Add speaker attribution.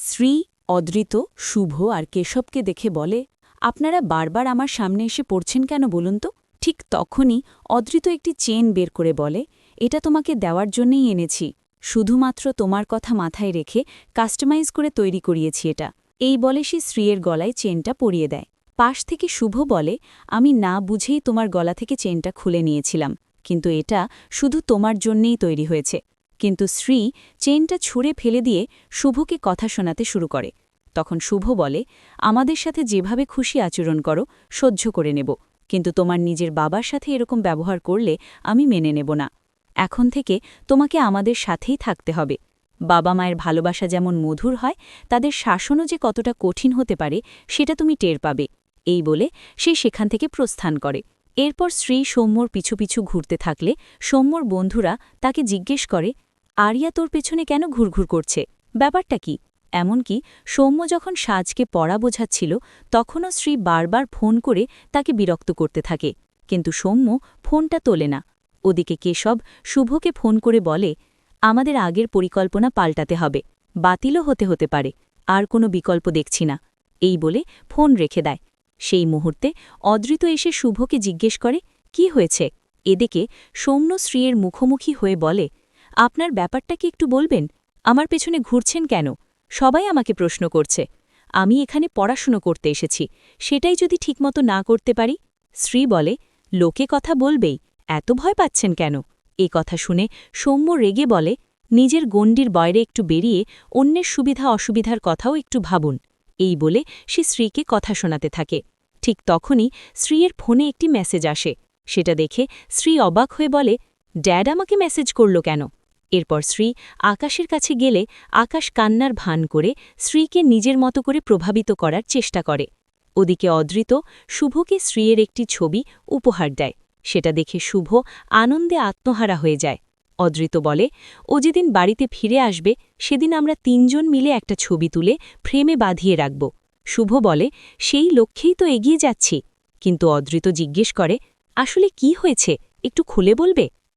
Speaker 1: শ্রী, অদৃত, শুভ আর কেশবকে দেখে বলে, আপনারা বারবার আমার সামনে এসে পড়ছেন কেন বলুন তো? ঠিক তখনই অদৃত একটি চেন বের করে বলে, এটা তোমাকে দেওয়ার জন্যই এনেছি, শুধুমাত্র তোমার কথা মাথায় রেখে কাস্টমাইজ করে তৈরি করিয়েছি এটা। এই বলে সে শ্রীয়ের গলায় চেনটা পরিয়ে দেয়। পাশ থেকে শুভ বলে, আমি না বুঝেই তোমার গলা থেকে চেনটা খুলে নিয়েছিলাম, কিন্তু এটা শুধু তোমার জন্যেই তৈরি হয়েছে। কিন্তু শ্রী চেনটা ছুঁড়ে ফেলে দিয়ে শুভকে কথা শোনাতে শুরু করে। তখন শুভ বলে, আমাদের সাথে যেভাবে খুশি আচরণ করো সহ্য করে নেব, কিন্তু তোমার নিজের বাবার সাথে এরকম ব্যবহার করলে আমি মেনে নেব না। এখন থেকে তোমাকে আমাদের সাথেই থাকতে হবে। বাবা মায়ের ভালোবাসা যেমন মধুর হয়, তাদের শাসনও যে কতটা কঠিন হতে পারে সেটা তুমি টের পাবে। এই বলে সে সেখান থেকে প্রস্থান করে। এরপর শ্রী সৌম্যর পিছু পিছু ঘুরতে থাকলে সৌম্যর বন্ধুরা তাকে জিজ্ঞেস করে, আরিয়া তোর পেছনে কেন ঘুরঘুর করছে, ব্যাপারটা কি? এমনকি সৌম্য যখন সাজকে পড়া বোঝাচ্ছিল তখনও শ্রী বারবার ফোন করে তাকে বিরক্ত করতে থাকে, কিন্তু সৌম্য ফোনটা তোলে না। ওদিকে কেশব শুভকে ফোন করে বলে, আমাদের আগের পরিকল্পনা পাল্টাতে হবে, বাতিলও হতে পারে, আর কোনো বিকল্প দেখছি না। এই বলে ফোন রেখে দেয়। সেই মুহূর্তে অদৃত এসে শুভকে জিজ্ঞেস করে, কি হয়েছে? এদিকে সৌম্য শ্রীয়ের মুখোমুখি হয়ে বলে, আপনার ব্যাপারটা কি একটু বলবেন? আমার পেছনে ঘুরছেন কেন? সবাই আমাকে প্রশ্ন করছে। আমি এখানে পড়াশুনো করতে এসেছি, সেটাই যদি ঠিকমতো না করতে পারি? শ্রী বলে, লোকে কথা বলবেই, এত ভয় পাচ্ছেন কেন? এ কথা শুনে সৌম্য রেগে বলে, নিজের গণ্ডির বাইরে একটু বেরিয়ে অন্যের সুবিধা অসুবিধার কথাও একটু ভাবুন। এই বলে সে শ্রীকে কথা শোনাতে থাকে। ঠিক তখনই শ্রীয়ের ফোনে একটি মেসেজ আসে। সেটা দেখে শ্রী অবাক হয়ে বলে, ড্যাড আমাকে মেসেজ করল কেন? এরপর শ্রী আকাশের কাছে গেলে আকাশ কান্নার ভান করে শ্রীকে নিজের মতো করে প্রভাবিত করার চেষ্টা করে। ওদিকে অদৃত শুভকে শ্রীয়ের একটি ছবি উপহার দেয়। সেটা দেখে শুভ আনন্দে আত্মহারা হয়ে যায়। অদৃত বলে, ও যেদিন বাড়িতে ফিরে আসবে সেদিন আমরা তিনজন মিলে একটা ছবি তুলে ফ্রেমে বাঁধিয়ে রাখব। শুভ বলে, সেই লক্ষ্যেই তো এগিয়ে যাচ্ছি। কিন্তু অদৃত জিজ্ঞেস করে, আসলে কি হয়েছে, একটু খুলে বলবে?